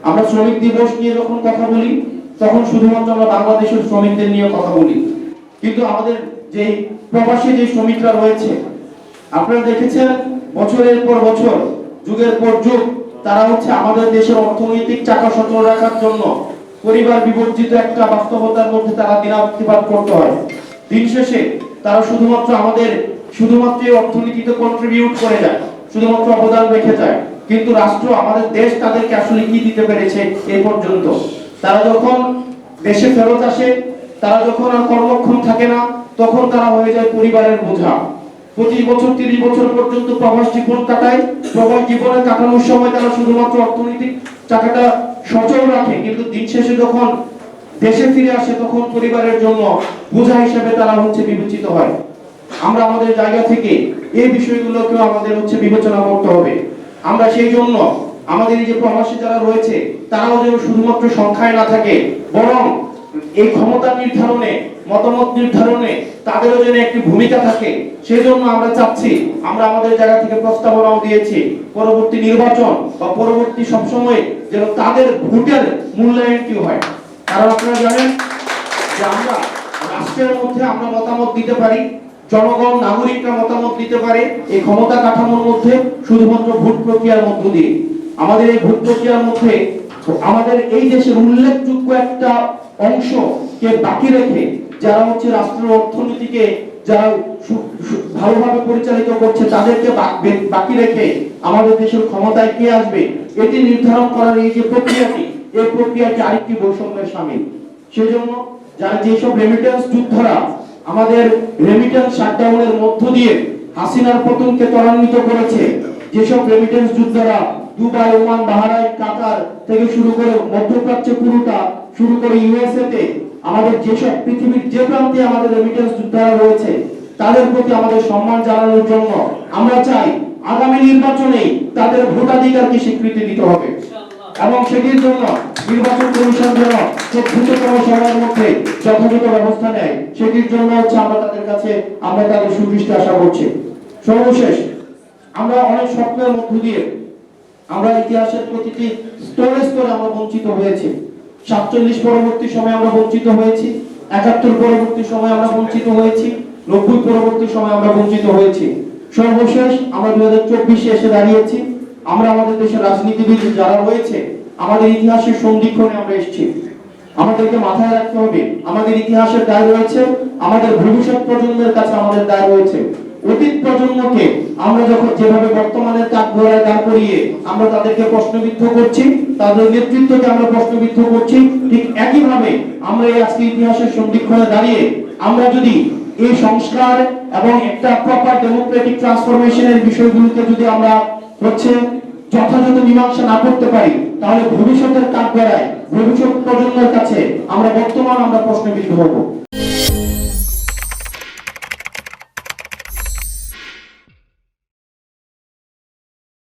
আমরা শ্রমিক দিবস নিয়ে যখন কথা বলি তখন শুধুমাত্র আমরা বাংলাদেশের শ্রমিকদের নিয়ে কথা বলি, কিন্তু আমাদের যে প্রবাসী যে শ্রমিকরা রয়েছে আপনারা দেখেছেন বছরের পর বছর যুগের পর যুগ তারা আমাদের দেশের অর্থনৈতিক চাকা সচল রাখার জন্য পরিবার বিবর্জিত একটা বাস্তবতার মধ্যে তারা দিনাতিপাত করতে হয়। দিন শেষে তারা শুধুমাত্র অর্থনীতিতে কন্ট্রিবিউট করে যায়, শুধুমাত্র অবদান রেখে যায়, কিন্তু রাষ্ট্র আমাদের দেশ তাদেরকে আসলে কি দিতে পেরেছে এই পর্যন্ত? তারা যখন দেশে ফেরত আসে, তারা যখন আর কর্মক্ষম থাকে না, তখন তারা হয়ে যায় পরিবারের বোঝা। 25 বছর 30 বছর পর্যন্ত প্রবাস জীবন কাটায়। প্রবাস জীবনে কাটানোর সময় তারা শুধুমাত্র অর্থনৈতিক চাকাটা সচল রাখে, কিন্তু দিন শেষে যখন দেশে ফিরে আসে তখন পরিবারের জন্য বোঝা হিসেবে তারা বিবেচিত হয়। আমরা আমাদের জায়গা থেকে এই বিষয়গুলোকে আমাদের বিবেচনা করতে হবে। আমরা সেই জন্য আমাদের এই যে প্রবাসী যারা রয়েছে তারাও যেন শুধুমাত্র সংখ্যায় না থাকে, বরং এই ক্ষমতা নির্ধারণে, মতামত নির্ধারণে তাদেরও যেন একটি ভূমিকা থাকে। সেই জন্য আমরা চাচ্ছি, আমরা আমাদের জায়গা থেকে প্রস্তাবনাও দিয়েছি, পরবর্তী নির্বাচন বা পরবর্তী সবসময় যেন তাদের ভোটের মূল্যায়নটি হয়। কারণ আপনারা জানেন যে আমরা রাষ্ট্রের মধ্যে আমরা মতামত দিতে পারি, জনগণ নাগরিকরা মতামত দিতে পারে এই ক্ষমতা কাঠামোর মধ্যে শুধুমাত্র ভোট প্রক্রিয়ার মধ্য দিয়ে। আমাদের এই ভোট প্রক্রিয়ার মধ্যে আমাদের এই দেশের উল্লেখযোগ্য একটা অংশকে বাকি রেখে যারা রাষ্ট্র অর্থনীতিকে যারা ভালোভাবে পরিচালিত করছে তাদেরকে বাকি রেখে আমাদের দেশের ক্ষমতায় কে আসবে এটি নির্ধারণ করার এই যে প্রক্রিয়াটি, এই প্রক্রিয়াটি আরেকটি বৈষম্যের শামিল। সেজন্য যারা যেসব রেমিটেন্স যোদ্ধারা আমাদের রেমিটেন্স শাটডাউনের মধ্য দিয়ে হাসিনার পতনকে ত্বরান্বিত করেছে, যেসব রেমিটেন্স যোদ্ধারা দুবাই, ওমান, বাহরাইন, কাতার থেকে শুরু করে মধ্যপ্রাচ্যে পুরোটা শুরু করে ইউএসএ তে আমাদের যেসব পৃথিবীর যে প্রান্তে আমাদের রেমিটেন্স যোদ্ধারা রয়েছে তাদের প্রতি আমাদের সম্মান জানানোর জন্য আমরা চাই আগামী নির্বাচনে তাদের ভোটাধিকারকে স্বীকৃতি দিতে হবে এবং সেটির জন্য নির্বাচন কমিশন যেন খুব দ্রুততম সময়ের মধ্যে যথাযথ ব্যবস্থা নেয়, সেটির জন্য আমরা তাদের কাছে তাদের সুদৃষ্টি আশা করছি। সর্বশেষ আমরা অনেক স্বপ্নের মধ্য দিয়ে আমরা ইতিহাসের প্রতিটি স্তরে স্তরে আমরা বঞ্চিত হয়েছি। 47 পরবর্তী সময় আমরা বঞ্চিত হয়েছি, 71 পরবর্তী সময় আমরা বঞ্চিত হয়েছি, 90 পরবর্তী সময় আমরা বঞ্চিত হয়েছি। সর্বশেষ আমরা 2024 এসে দাঁড়িয়েছি। আমরা আমাদের দেশের রাজনীতিবিদ যারা রয়েছে আমাদের ইতিহাসের সন্ধিক্ষণে আমরা এসেছি। আমাদেরকে মাথায় রাখতে হবে আমাদের ইতিহাসের দায় রয়েছে, আমাদের ভবিষ্যৎ প্রজন্মের কাছে আমাদের দায় রয়েছে। অতীত প্রজন্মকে আমরা যখন যেভাবে বর্তমানের কাঠগড়ায় দাঁড় করিয়ে আমরা তাদেরকে প্রশ্নবিদ্ধ করছি, তাদের নেতৃত্বকে আমরা প্রশ্নবিদ্ধ করছি, ঠিক একইভাবে আমরা এই আজকে ইতিহাসের সন্ধিক্ষণে দাঁড়িয়ে আমরা যদি এই সংস্কার এবং একটা প্রপার ডেমোক্রেটিক ট্রান্সফরমেশনের বিষয়গুলোকে যদি আমরা যথাযথ মীমাংসা না করতে পারি, তাহলে ভবিষ্যতের কাঠগড়ায় ভবিষ্যৎ প্রজন্মের কাছে আমরা প্রশ্নবিদ্ধ হব।